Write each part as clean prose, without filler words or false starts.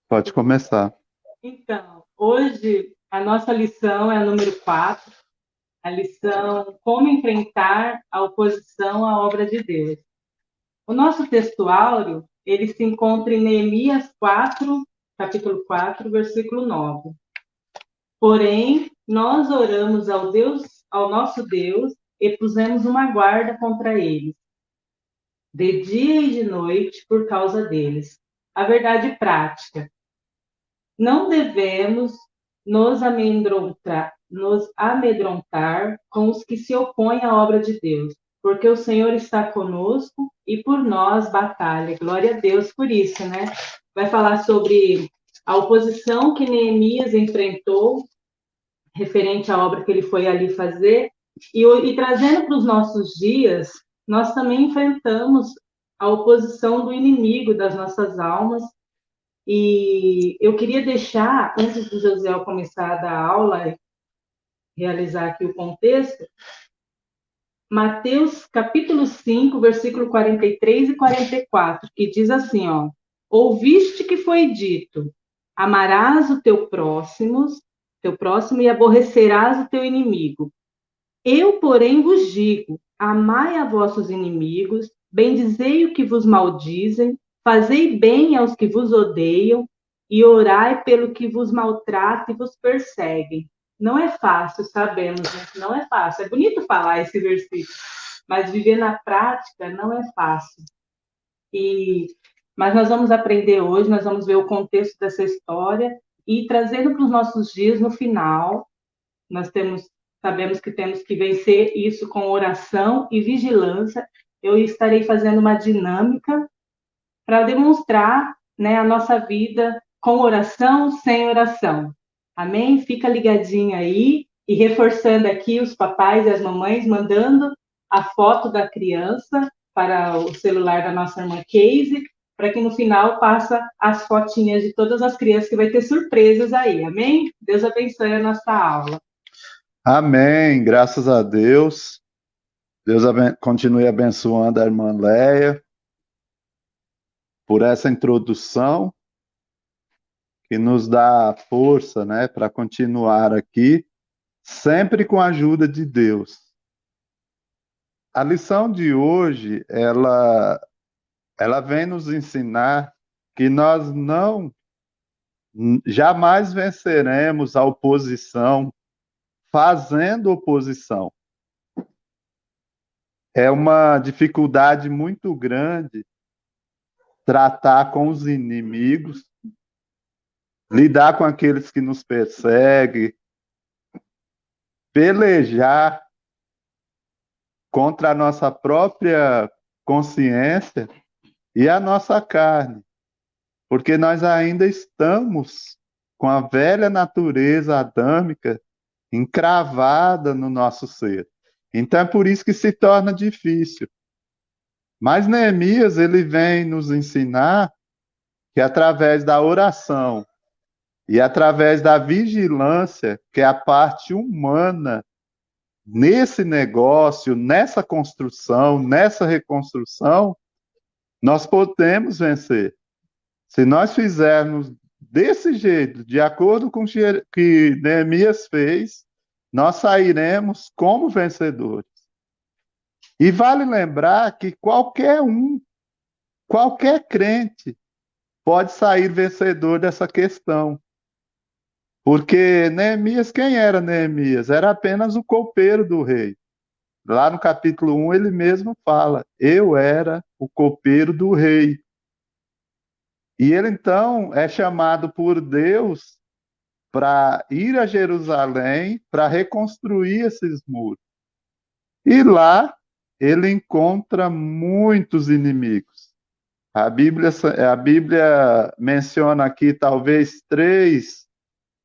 Pode começar. Então, hoje a nossa lição é a número 4, a lição Como enfrentar a oposição à obra de Deus. O nosso textuário, ele se encontra em Neemias 4, capítulo 4, versículo 9. Porém, nós oramos ao nosso Deus, e pusemos uma guarda contra eles, de dia e de noite, por causa deles. A verdade prática. Não devemos nos amedrontar com os que se opõem à obra de Deus, porque o Senhor está conosco e por nós batalha. Glória a Deus por isso, né? Vai falar sobre a oposição que Neemias enfrentou referente à obra que ele foi ali fazer e trazendo para os nossos dias, nós também enfrentamos a oposição do inimigo das nossas almas. E eu queria deixar, antes do Josiel começar a dar aula, realizar aqui o contexto, Mateus capítulo 5, versículo 43 e 44, que diz assim, ó: Ouviste que foi dito, amarás o teu próximo e aborrecerás o teu inimigo. Eu, porém, vos digo, amai a vossos inimigos, bendizei o que vos maldizem, fazei bem aos que vos odeiam e orai pelo que vos maltrata e vos perseguem. Não é fácil, sabemos, né? Não é fácil. É bonito falar esse versículo, mas viver na prática não é fácil. E, mas nós vamos aprender hoje, nós vamos ver o contexto dessa história e trazendo para os nossos dias no final, sabemos que temos que vencer isso com oração e vigilância. Eu estarei fazendo uma dinâmica para demonstrar, né, a nossa vida com oração, sem oração. Amém? Fica ligadinho aí e reforçando aqui os papais e as mamães, mandando a foto da criança para o celular da nossa irmã Casey, para que no final passa as fotinhas de todas as crianças, que vai ter surpresas aí. Amém? Deus abençoe a nossa aula. Amém, graças a Deus. Deus continue abençoando a irmã Leia por essa introdução que nos dá força, né, para continuar aqui, sempre com a ajuda de Deus. A lição de hoje, ela vem nos ensinar que nós não jamais venceremos a oposição fazendo oposição. É uma dificuldade muito grande tratar com os inimigos, lidar com aqueles que nos perseguem, pelejar contra a nossa própria consciência e a nossa carne, porque nós ainda estamos com a velha natureza adâmica encravada no nosso ser. Então é por isso que se torna difícil. Mas Neemias, ele vem nos ensinar que através da oração e através da vigilância, que é a parte humana nesse negócio, nessa construção, nessa reconstrução, nós podemos vencer. Se nós fizermos desse jeito, de acordo com o que Neemias fez, nós sairemos como vencedores. E vale lembrar que qualquer crente, pode sair vencedor dessa questão. Porque Neemias, quem era Neemias? Era apenas o copeiro do rei. Lá no capítulo 1, ele mesmo fala: Eu era o copeiro do rei. E ele então é chamado por Deus para ir a Jerusalém para reconstruir esses muros. E lá ele encontra muitos inimigos. A Bíblia menciona aqui talvez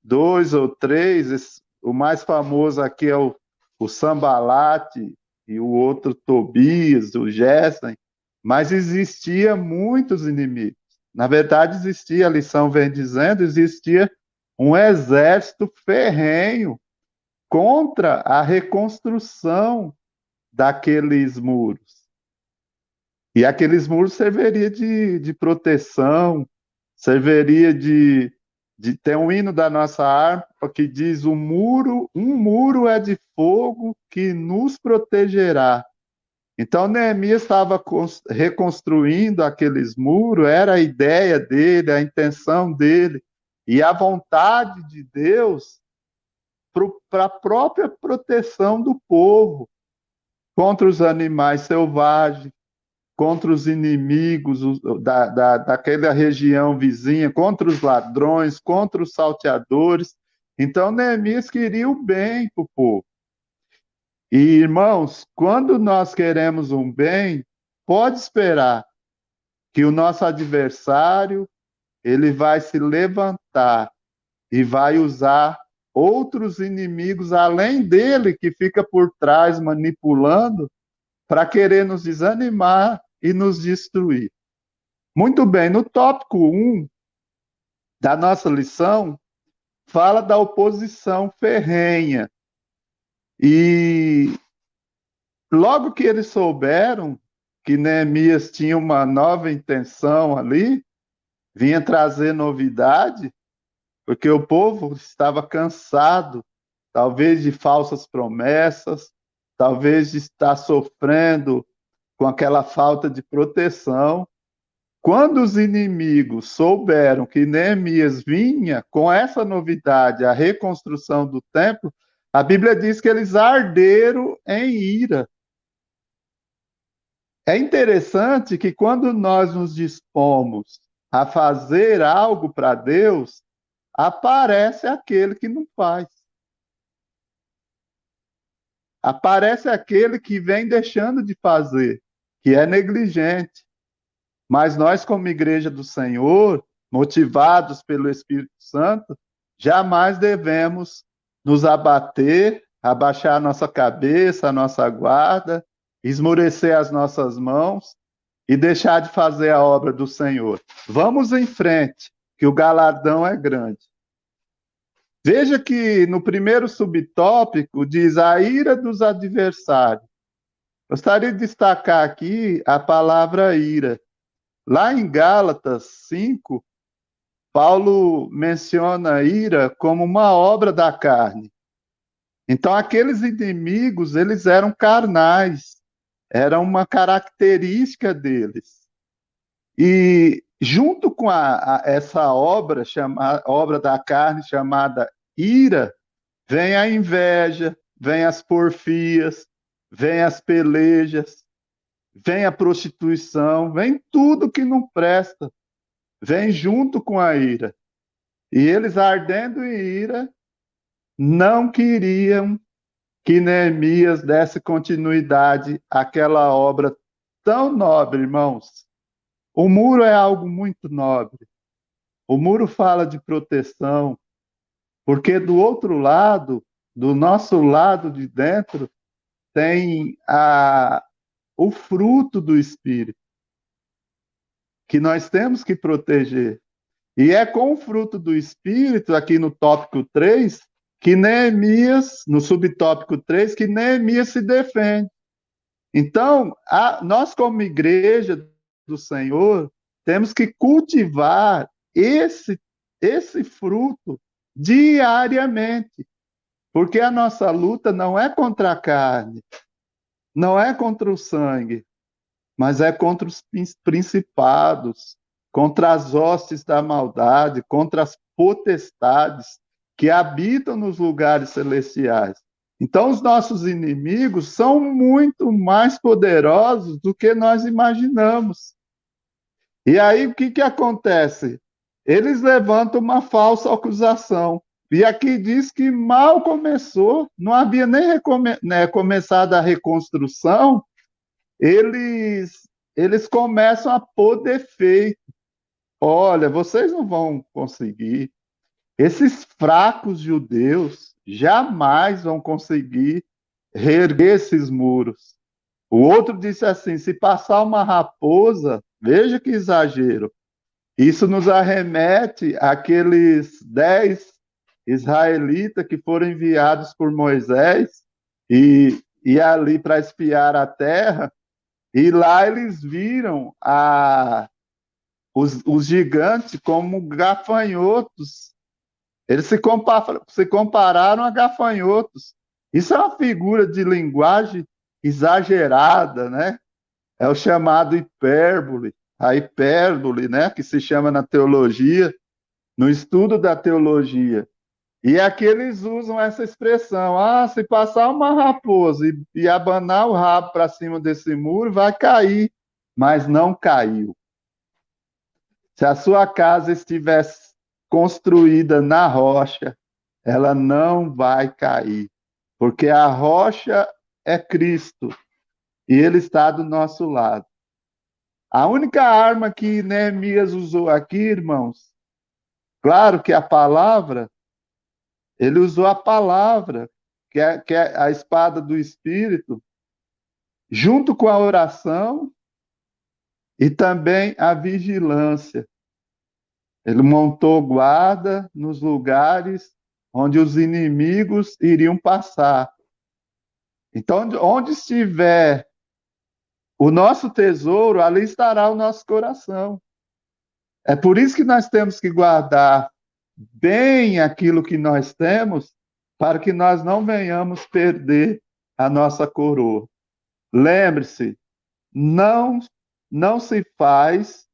dois ou três. O mais famoso aqui é o Sambalate e o outro Tobias, o Gesem, mas existia muitos inimigos. Na verdade, a lição vem dizendo, existia um exército ferrenho contra a reconstrução daqueles muros. E aqueles muros serviriam de proteção, serviria de ter um hino da nossa harpa que diz: um muro é de fogo que nos protegerá. Então, Neemias estava reconstruindo aqueles muros, era a ideia dele, a intenção dele, e a vontade de Deus para a própria proteção do povo contra os animais selvagens, contra os inimigos daquela região vizinha, contra os ladrões, contra os salteadores. Então, Neemias queria o bem para o povo. E, irmãos, quando nós queremos um bem, pode esperar que o nosso adversário ele vai se levantar e vai usar outros inimigos além dele que fica por trás manipulando para querer nos desanimar e nos destruir. Muito bem, no tópico 1 da nossa lição, fala da oposição ferrenha. E logo que eles souberam que Neemias tinha uma nova intenção ali, vinha trazer novidade, porque o povo estava cansado, talvez de falsas promessas, talvez de estar sofrendo com aquela falta de proteção. Quando os inimigos souberam que Neemias vinha com essa novidade, a reconstrução do templo, a Bíblia diz que eles arderam em ira. É interessante que quando nós nos dispomos a fazer algo para Deus, aparece aquele que não faz. Aparece aquele que vem deixando de fazer, que é negligente. Mas nós, como igreja do Senhor, motivados pelo Espírito Santo, jamais devemos nos abater, abaixar a nossa cabeça, a nossa guarda, esmorecer as nossas mãos e deixar de fazer a obra do Senhor. Vamos em frente, que o galardão é grande. Veja que no primeiro subtópico diz a ira dos adversários. Gostaria de destacar aqui a palavra ira. Lá em Gálatas 5, Paulo menciona a ira como uma obra da carne. Então, aqueles inimigos, eles eram carnais, era uma característica deles. E junto com essa obra, obra da carne chamada ira, vem a inveja, vem as porfias, vem as pelejas, vem a prostituição, vem tudo que não presta, vem junto com a ira. E eles, ardendo em ira, não queriam que Neemias desse continuidade àquela obra tão nobre, irmãos. O muro é algo muito nobre. O muro fala de proteção, porque do outro lado, do nosso lado de dentro, tem o fruto do Espírito, que nós temos que proteger. E é com o fruto do Espírito, aqui no tópico 3, que Neemias, no subtópico 3, que Neemias se defende. Então, nós como igreja do Senhor, temos que cultivar esse fruto diariamente, porque a nossa luta não é contra a carne, não é contra o sangue, mas é contra os principados, contra as hostes da maldade, contra as potestades que habitam nos lugares celestiais. Então, os nossos inimigos são muito mais poderosos do que nós imaginamos. E aí, o que acontece? Eles levantam uma falsa acusação. E aqui diz que mal começou, não havia nem começado a reconstrução, eles começam a pôr defeito. Olha, vocês não vão conseguir. Esses fracos judeus jamais vão conseguir reerguer esses muros. O outro disse assim: se passar uma raposa, veja que exagero. Isso nos arremete àqueles 10 israelitas que foram enviados por Moisés e ali para espiar a terra, e lá eles viram os gigantes como gafanhotos. Eles se compararam a gafanhotos. Isso é uma figura de linguagem exagerada, né? É o chamado hipérbole, a hipérbole, né? Que se chama na teologia, no estudo da teologia. E aqui eles usam essa expressão: ah, se passar uma raposa e abanar o rabo para cima desse muro, vai cair. Mas não caiu. Se a sua casa estivesse construída na rocha, ela não vai cair, porque a rocha é Cristo e ele está do nosso lado. A única arma que Neemias usou aqui, irmãos, claro que a palavra, ele usou a palavra, que é a espada do Espírito, junto com a oração e também a vigilância. Ele montou guarda nos lugares onde os inimigos iriam passar. Então, onde estiver o nosso tesouro, ali estará o nosso coração. É por isso que nós temos que guardar bem aquilo que nós temos, para que nós não venhamos perder a nossa coroa. Lembre-se, não, não se faz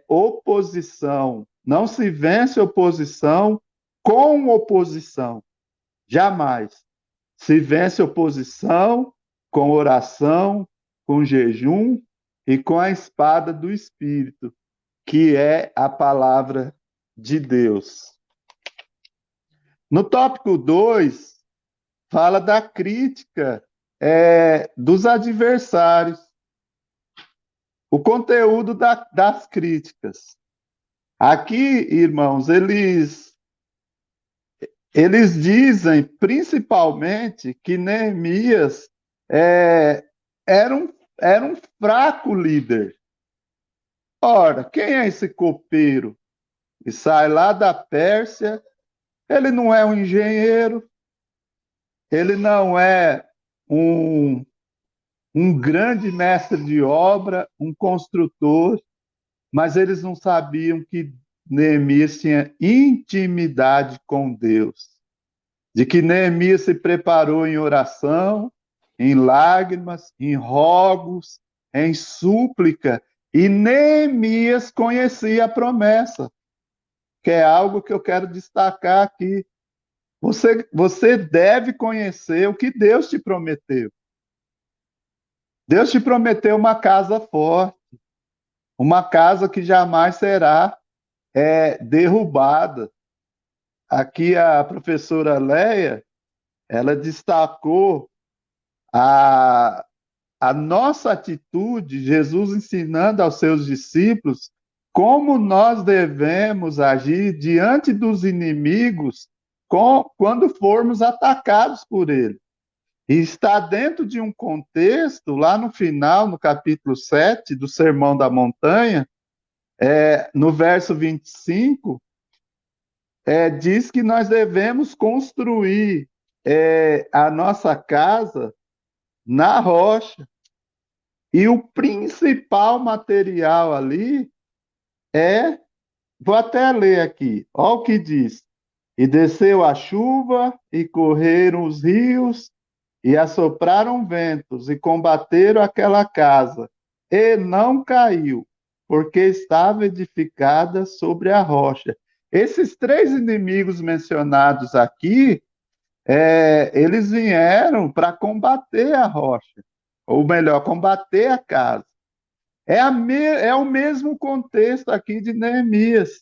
oposição, não se vence oposição com oposição. Jamais. Se vence oposição com oração, com jejum e com a espada do Espírito, que é a palavra de Deus. No tópico 2, fala da crítica dos adversários. O conteúdo das críticas. Aqui, irmãos, eles dizem principalmente que Neemias era um fraco líder. Ora, quem é esse copeiro que sai lá da Pérsia? Ele não é um engenheiro, ele não é um grande mestre de obra, um construtor, mas eles não sabiam que Neemias tinha intimidade com Deus, de que Neemias se preparou em oração, em lágrimas, em rogos, em súplica, e Neemias conhecia a promessa, que é algo que eu quero destacar aqui. Você deve conhecer o que Deus te prometeu. Deus te prometeu uma casa forte, uma casa que jamais será derrubada. Aqui a professora Leia, ela destacou a, a nossa atitude, Jesus ensinando aos seus discípulos como nós devemos agir diante dos inimigos quando formos atacados por ele. E está dentro de um contexto, lá no final, no capítulo 7 do Sermão da Montanha, no verso 25, diz que nós devemos construir a nossa casa na rocha. E o principal material ali vou até ler aqui, olha o que diz: e desceu a chuva, e correram os rios, e assopraram ventos, e combateram aquela casa, e não caiu, porque estava edificada sobre a rocha. Esses três inimigos mencionados aqui, eles vieram para combater a rocha, ou melhor, combater a casa. É o mesmo contexto aqui de Neemias.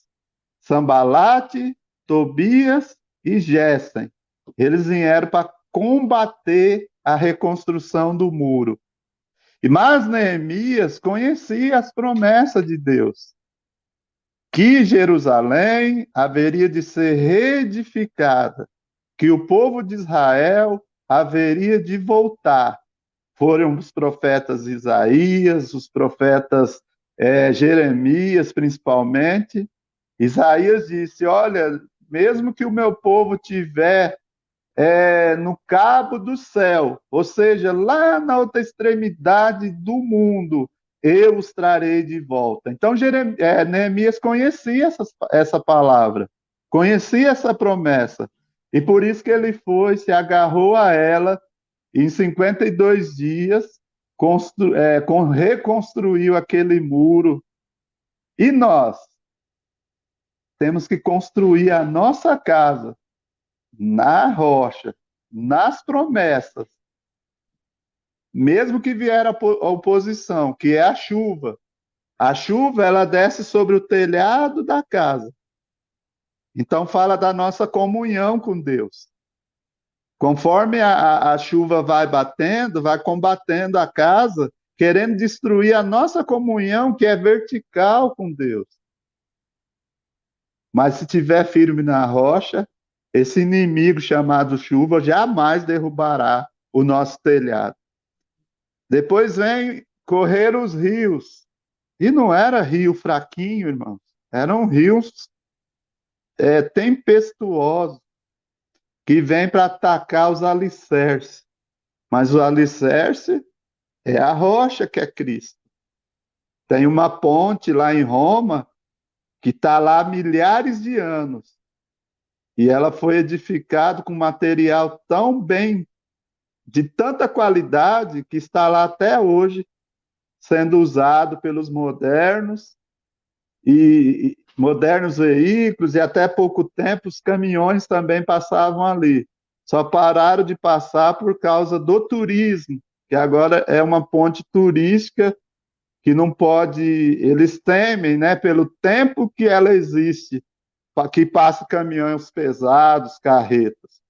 Sambalate, Tobias e Gésem. Eles vieram para combater a reconstrução do muro. Mas Neemias conhecia as promessas de Deus, que Jerusalém haveria de ser reedificada, que o povo de Israel haveria de voltar. Foram os profetas Isaías, os profetas Jeremias, principalmente. Isaías disse: olha, mesmo que o meu povo tiver no cabo do céu, ou seja, lá na outra extremidade do mundo, eu os trarei de volta. Então, Neemias conhecia essa palavra, conhecia essa promessa, e por isso que ele foi, se agarrou a ela, e em 52 dias reconstruiu aquele muro. E nós temos que construir a nossa casa na rocha, nas promessas, mesmo que vier a oposição, que é a chuva. A chuva, ela desce sobre o telhado da casa. Então, fala da nossa comunhão com Deus. Conforme a chuva vai batendo, vai combatendo a casa, querendo destruir a nossa comunhão, que é vertical com Deus. Mas se tiver firme na rocha, esse inimigo chamado chuva jamais derrubará o nosso telhado. Depois vem correr os rios. E não era rio fraquinho, irmãos. Eram rios tempestuosos que vêm para atacar os alicerces. Mas o alicerce é a rocha que é Cristo. Tem uma ponte lá em Roma que está lá há milhares de anos. E ela foi edificada com material tão bem, de tanta qualidade, que está lá até hoje, sendo usado pelos modernos e modernos veículos, e até pouco tempo os caminhões também passavam ali. Só pararam de passar por causa do turismo, que agora é uma ponte turística que não pode, eles temem, né, pelo tempo que ela existe, que passa caminhões pesados, carretas.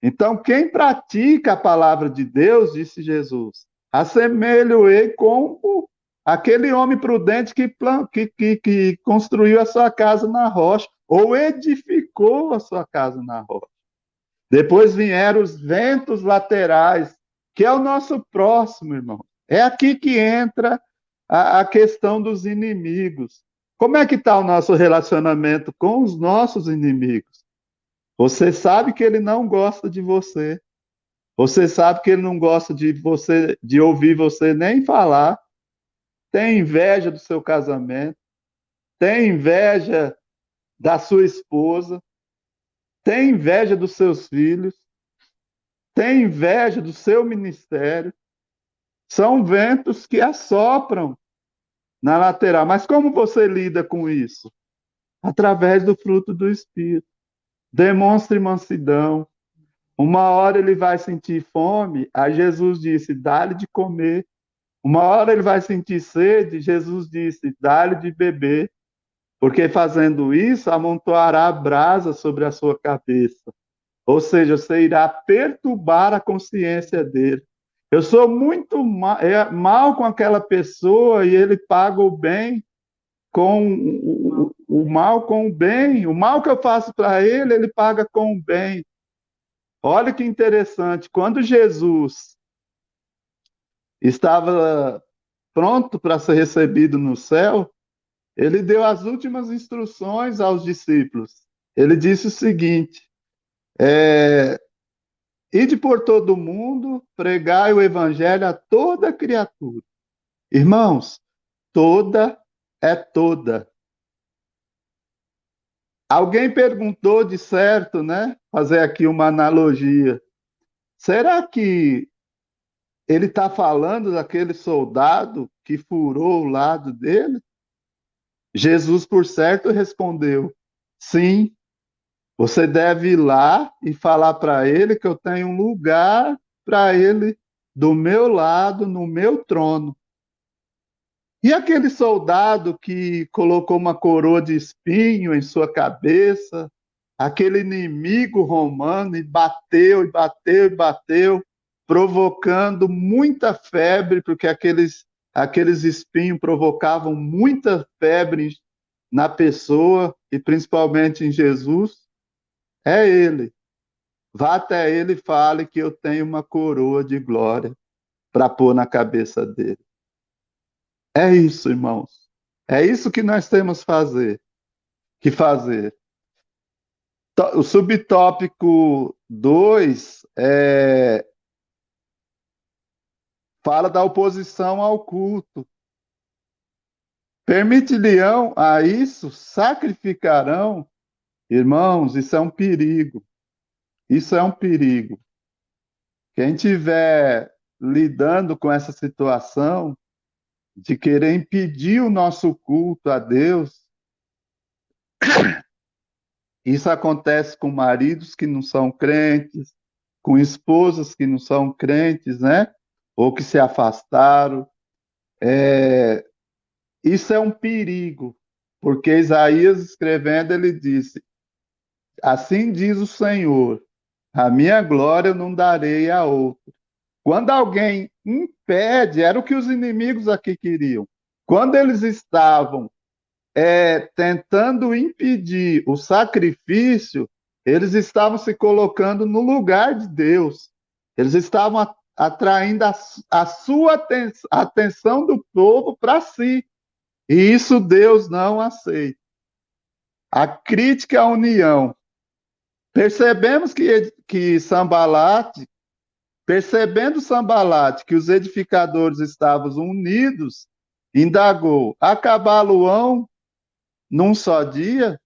Então, quem pratica a palavra de Deus, disse Jesus, assemelho-ei como aquele homem prudente que construiu a sua casa na rocha, ou edificou a sua casa na rocha. Depois vieram os ventos laterais, que é o nosso próximo, irmão. É aqui que entra a questão dos inimigos. Como é que está o nosso relacionamento com os nossos inimigos? Você sabe que ele não gosta de você. Você sabe que ele não gosta de você, de ouvir você nem falar. Tem inveja do seu casamento, tem inveja da sua esposa, tem inveja dos seus filhos, tem inveja do seu ministério. São ventos que assopram na lateral. Mas como você lida com isso? Através do fruto do Espírito. Demonstre mansidão. Uma hora ele vai sentir fome, aí Jesus disse: dá-lhe de comer. Uma hora ele vai sentir sede, Jesus disse: dá-lhe de beber. Porque fazendo isso, amontoará brasa sobre a sua cabeça. Ou seja, você irá perturbar a consciência dele. Eu sou muito mal com aquela pessoa e ele paga o bem com o mal com o bem. O mal que eu faço para ele, ele paga com o bem. Olha que interessante. Quando Jesus estava pronto para ser recebido no céu, ele deu as últimas instruções aos discípulos. Ele disse o seguinte: ide por todo mundo, pregai o evangelho a toda criatura. Irmãos, toda é toda. Alguém perguntou de certo, né? Fazer aqui uma analogia. Será que ele está falando daquele soldado que furou o lado dele? Jesus, por certo, respondeu: sim, você deve ir lá e falar para ele que eu tenho um lugar para ele do meu lado, no meu trono. E aquele soldado que colocou uma coroa de espinho em sua cabeça, aquele inimigo romano, e bateu, e bateu, e bateu, provocando muita febre, porque aqueles espinhos provocavam muita febre na pessoa, e principalmente em Jesus, é ele. Vá até ele e fale que eu tenho uma coroa de glória para pôr na cabeça dele. É isso, irmãos. É isso que nós temos que fazer. O subtópico 2 fala da oposição ao culto. Permitir-lhe-ão a isso, sacrificarão. Irmãos, isso é um perigo. Isso é um perigo. Quem estiver lidando com essa situação de querer impedir o nosso culto a Deus, isso acontece com maridos que não são crentes, com esposas que não são crentes, né? Ou que se afastaram. Isso é um perigo, porque Isaías escrevendo, ele disse: Assim diz o Senhor, a minha glória eu não darei a outro. Quando alguém impede, era o que os inimigos aqui queriam. Quando eles estavam tentando impedir o sacrifício, eles estavam se colocando no lugar de Deus. Eles estavam atraindo a sua atenção do povo para si. E isso Deus não aceita. A crítica à união. Percebemos que Sambalat, percebendo Sambalat que os edificadores estavam unidos, indagou: acabá-lo-ão num só dia?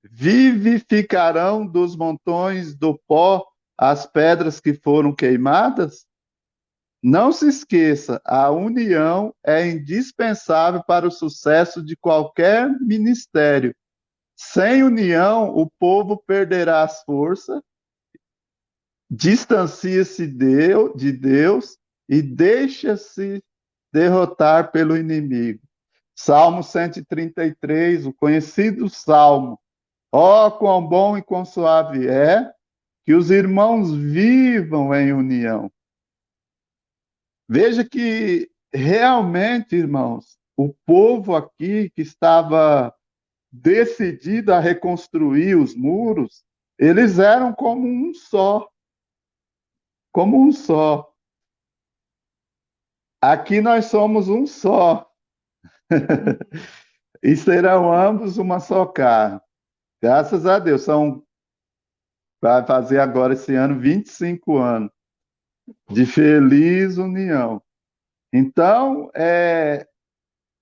Vivificarão dos montões do pó as pedras que foram queimadas? Não se esqueça, a união é indispensável para o sucesso de qualquer ministério. Sem união, o povo perderá as forças, distancia-se de Deus e deixa-se derrotar pelo inimigo. Salmo 133, o conhecido salmo. Ó, quão bom e quão suave é que os irmãos vivam em união. Veja que realmente, irmãos, o povo aqui que estava decidido a reconstruir os muros, eles eram como um só, como um só. Aqui nós somos um só, e serão ambos uma só carne. Graças a Deus, vai fazer agora esse ano 25 anos de feliz união. Então,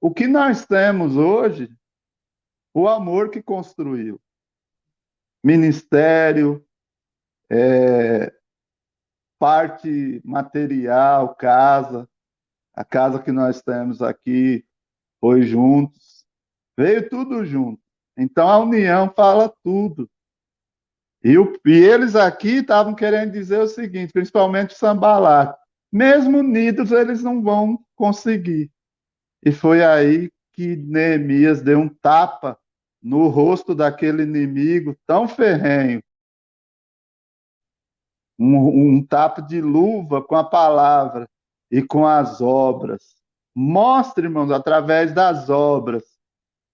o que nós temos hoje, o amor que construiu. Ministério, parte material, casa, a casa que nós temos aqui foi juntos, veio tudo junto. Então a união fala tudo. E eles aqui estavam querendo dizer o seguinte, principalmente o Sambalat, mesmo unidos eles não vão conseguir. E foi aí que Neemias deu um tapa no rosto daquele inimigo tão ferrenho, um tapa de luva com a palavra e com as obras. Mostre, irmãos, através das obras.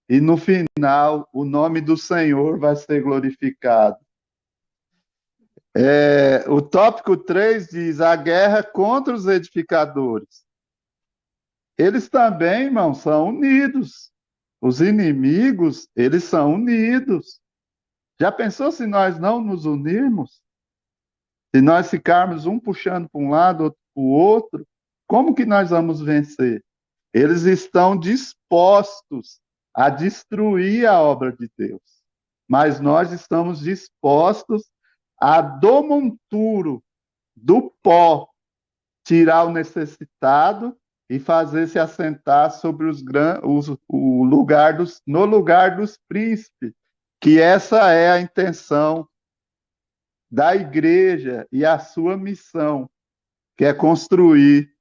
E no final, o nome do Senhor vai ser glorificado. O tópico 3 diz: a guerra contra os edificadores. Eles também, irmãos, são unidos. Os inimigos, eles são unidos. Já pensou se nós não nos unirmos? Se nós ficarmos um puxando para um lado, outro para o outro, como que nós vamos vencer? Eles estão dispostos a destruir a obra de Deus, mas nós estamos dispostos a, do monturo, do pó, tirar o necessitado e fazer se assentar sobre o lugar no lugar dos príncipes, que essa é a intenção da igreja e a sua missão, que é construir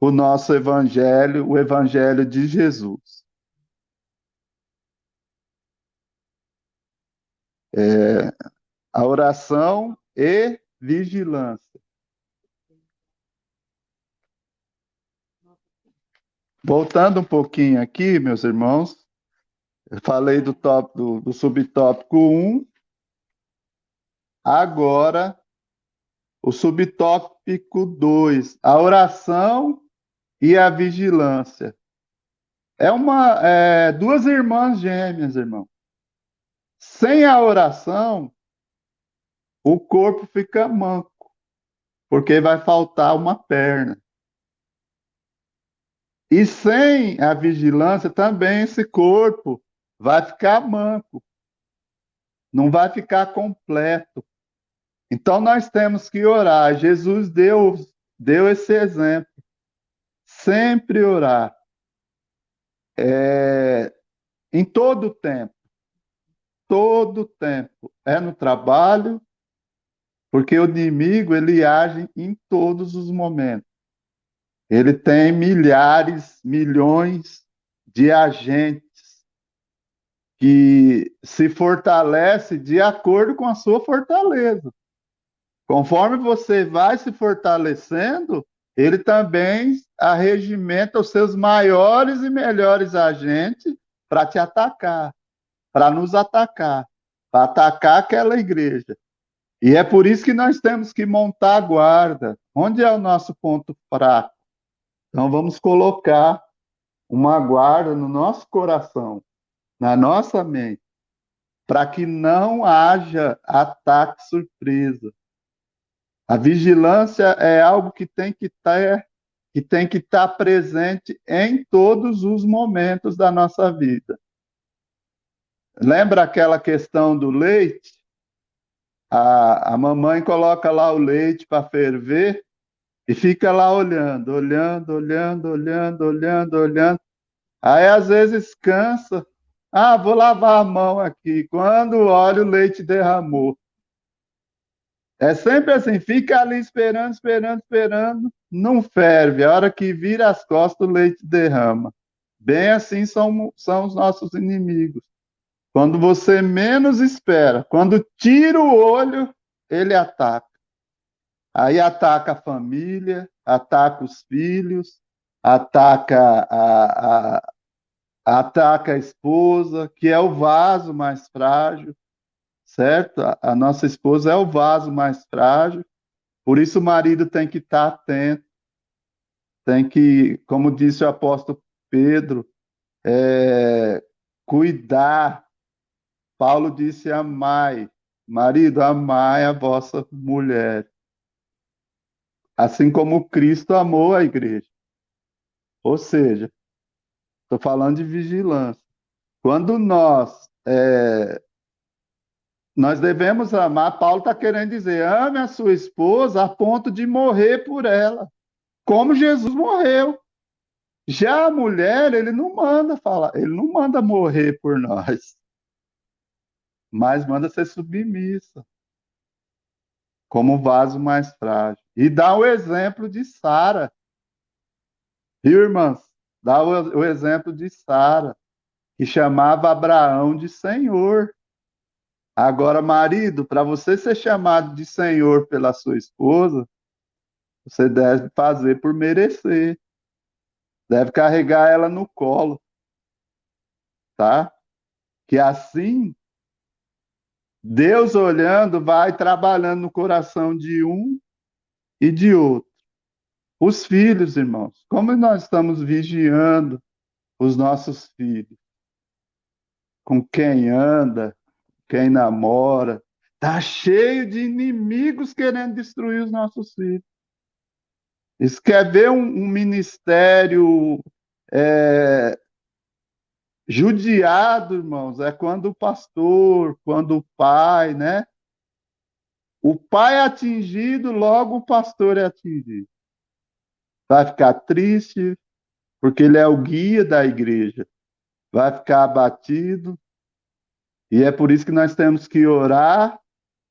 o nosso evangelho, o evangelho de Jesus. A oração e vigilância. Voltando um pouquinho aqui, meus irmãos, eu falei do subtópico 1, agora o subtópico 2, a oração e a vigilância. Duas irmãs gêmeas, irmão. Sem a oração, o corpo fica manco, porque vai faltar uma perna. E sem a vigilância também esse corpo vai ficar manco, não vai ficar completo. Então nós temos que orar. Jesus deu esse exemplo. Sempre orar. Em todo tempo. É no trabalho, porque o inimigo ele age em todos os momentos. Ele tem milhares, milhões de agentes que se fortalece de acordo com a sua fortaleza. Conforme você vai se fortalecendo, ele também arregimenta os seus maiores e melhores agentes para te atacar, para nos atacar, para atacar aquela igreja. E é por isso que nós temos que montar a guarda. Onde é o nosso ponto fraco? Então vamos colocar uma guarda no nosso coração, na nossa mente, para que não haja ataque surpresa. A vigilância é algo que tem que estar presente em todos os momentos da nossa vida. Lembra aquela questão do leite? A mamãe coloca lá o leite para ferver e fica lá olhando, olhando, olhando, olhando, olhando, olhando. Aí às vezes cansa. Ah, vou lavar a mão aqui. Quando olha, o leite derramou. É sempre assim, fica ali esperando, esperando, esperando, não ferve. A hora que vira as costas, o leite derrama. Bem assim são os nossos inimigos. Quando você menos espera, quando tira o olho, ele ataca. Aí ataca a família, ataca os filhos, ataca ataca a esposa, que é o vaso mais frágil, certo? A nossa esposa é o vaso mais frágil. Por isso o marido tem que estar atento, tem que, como disse o apóstolo Pedro, cuidar. Paulo disse: amai, marido, amai a vossa mulher, assim como Cristo amou a igreja. Ou seja, estou falando de vigilância. Quando nós devemos amar, Paulo está querendo dizer, ame a sua esposa a ponto de morrer por ela, como Jesus morreu. Já a mulher, ele não manda falar, ele não manda morrer por nós, mas manda ser submissa, como o vaso mais frágil. E dá o exemplo de Sara, viu, irmãs? Dá o exemplo de Sara, que chamava Abraão de Senhor. Agora, marido, para você ser chamado de Senhor pela sua esposa, você deve fazer por merecer, deve carregar ela no colo, tá? Que assim Deus olhando, vai trabalhando no coração de um e de outro. Os filhos, irmãos, como nós estamos vigiando os nossos filhos, com quem anda, quem namora, tá cheio de inimigos querendo destruir os nossos filhos. Isso quer ver um ministério é, judiado, irmãos, é quando o pastor, quando o pai, né? O pai é atingido, logo o pastor é atingido. Vai ficar triste, porque ele é o guia da igreja. Vai ficar abatido, e é por isso que nós temos que orar,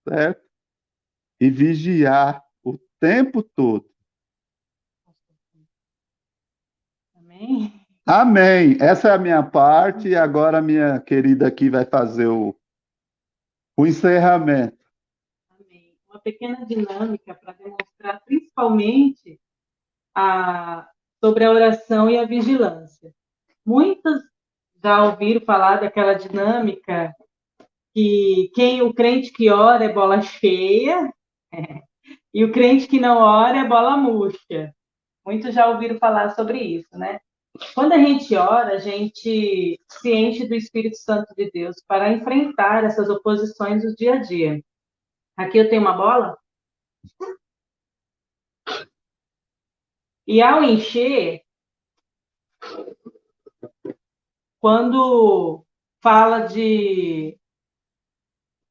certo? E vigiar o tempo todo. Amém? Amém. Essa é a minha parte, e agora a minha querida aqui vai fazer o encerramento. Amém. Uma pequena dinâmica para demonstrar principalmente sobre a oração e a vigilância. Muitas já ouviram falar daquela dinâmica que o crente que ora é bola cheia e o crente que não ora é bola murcha. Muitos já ouviram falar sobre isso, né? Quando a gente ora, a gente se enche do Espírito Santo de Deus para enfrentar essas oposições do dia a dia. Aqui eu tenho uma bola, e ao encher, Quando fala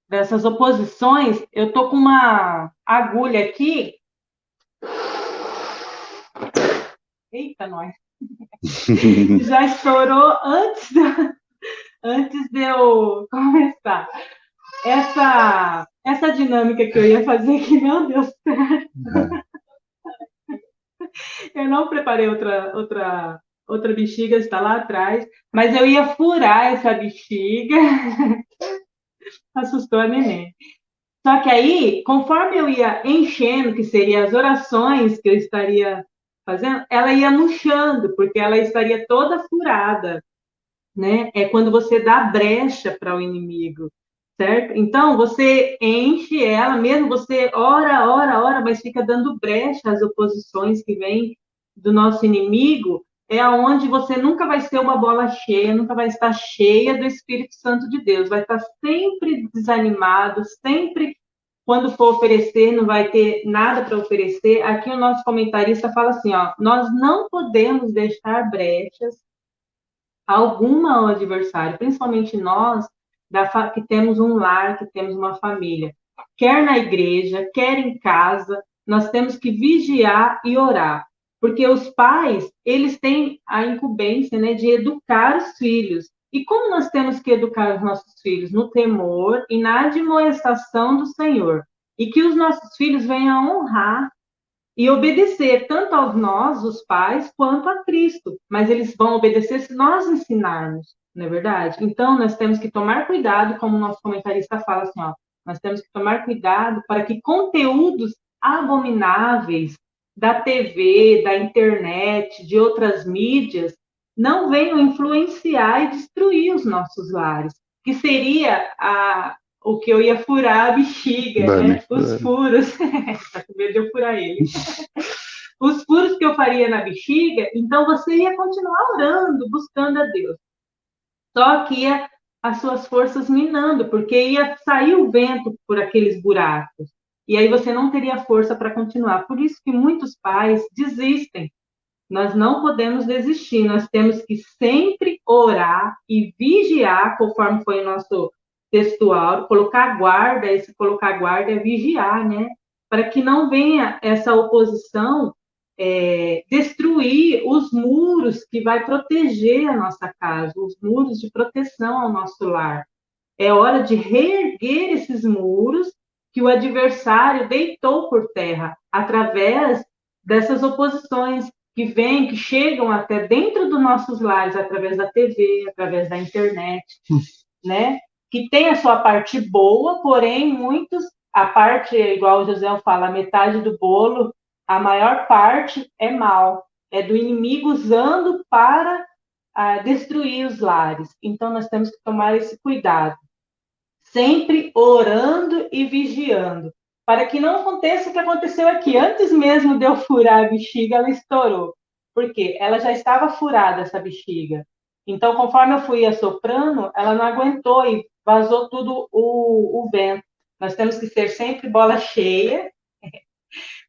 dessas oposições, eu tô com uma agulha aqui. Eita, nós! Já estourou antes de eu começar. Essa dinâmica que eu ia fazer aqui não deu certo. Eu não preparei outra bexiga, está lá atrás, mas eu ia furar essa bexiga. Assustou a neném. Só que aí, conforme eu ia enchendo, que seriam as orações que eu estaria fazendo, ela ia murchando, porque ela estaria toda furada, né? É quando você dá brecha para o inimigo, certo? Então, você enche ela, mesmo você ora, mas fica dando brecha às oposições que vêm do nosso inimigo, é aonde você nunca vai ser uma bola cheia, nunca vai estar cheia do Espírito Santo de Deus, vai estar sempre desanimado, sempre quando for oferecer, não vai ter nada para oferecer. Aqui o nosso comentarista fala assim, ó, nós não podemos deixar brechas alguma ao adversário, principalmente nós que temos um lar, que temos uma família. Quer na igreja, quer em casa, nós temos que vigiar e orar. Porque os pais, eles têm a incumbência, né, de educar os filhos. E como nós temos que educar os nossos filhos? No temor e na admoestação do Senhor. E que os nossos filhos venham honrar e obedecer tanto a nós, os pais, quanto a Cristo. Mas eles vão obedecer se nós ensinarmos, não é verdade? Então, nós temos que tomar cuidado, como o nosso comentarista fala assim, ó, nós temos que tomar cuidado para que conteúdos abomináveis da TV, da internet, de outras mídias, não venham influenciar e destruir os nossos lares, que seria o que eu ia furar a bexiga, né? Os furos. Tá com medo de eu furar ele. Os furos que eu faria na bexiga, então você ia continuar orando, buscando a Deus. Só que ia as suas forças minando, porque ia sair o vento por aqueles buracos. E aí você não teria força para continuar. Por isso que muitos pais desistem. Nós não podemos desistir, nós temos que sempre orar e vigiar, conforme foi o nosso textual, colocar guarda, esse colocar guarda é vigiar, né? Para que não venha essa oposição destruir os muros que vai proteger a nossa casa, os muros de proteção ao nosso lar. É hora de reerguer esses muros que o adversário deitou por terra, através dessas oposições que vêm, que chegam até dentro dos nossos lares, através da TV, através da internet, né? Que tem a sua parte boa, porém, a parte, igual o José fala, a metade do bolo, a maior parte é mal, é do inimigo usando para destruir os lares. Então, nós temos que tomar esse cuidado, sempre orando e vigiando, para que não aconteça o que aconteceu aqui. Antes mesmo de eu furar a bexiga, ela estourou. Por quê? Ela já estava furada, essa bexiga. Então, conforme eu fui assoprando, ela não aguentou e vazou tudo o vento. Nós temos que ser sempre bola cheia,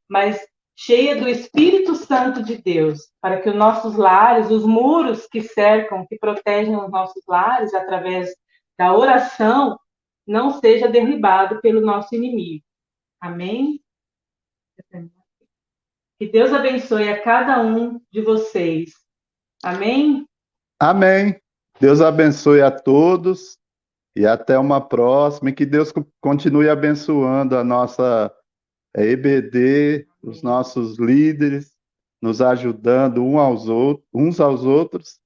mas cheia do Espírito Santo de Deus, para que os nossos lares, os muros que cercam, que protegem os nossos lares, através da oração, não seja derribado pelo nosso inimigo. Amém? Que Deus abençoe a cada um de vocês. Amém? Amém. Deus abençoe a todos e até uma próxima. E que Deus continue abençoando a nossa EBD, os nossos líderes, nos ajudando uns aos outros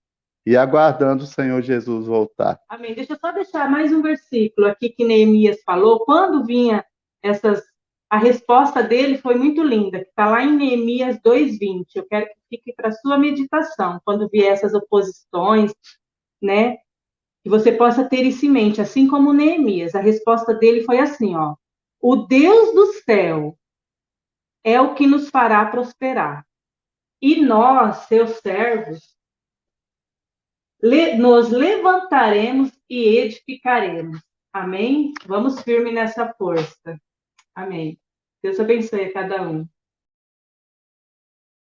e aguardando o Senhor Jesus voltar. Amém. Deixa eu só deixar mais um versículo aqui que Neemias falou. Quando vinha a resposta dele foi muito linda, que está lá em Neemias 2:20. Eu quero que fique para sua meditação, quando vier essas oposições, né? Que você possa ter isso em mente, assim como Neemias. A resposta dele foi assim, ó: o Deus do céu é o que nos fará prosperar. E nós, seus servos, nos levantaremos e edificaremos. Amém? Vamos firme nessa força. Amém. Deus abençoe a cada um.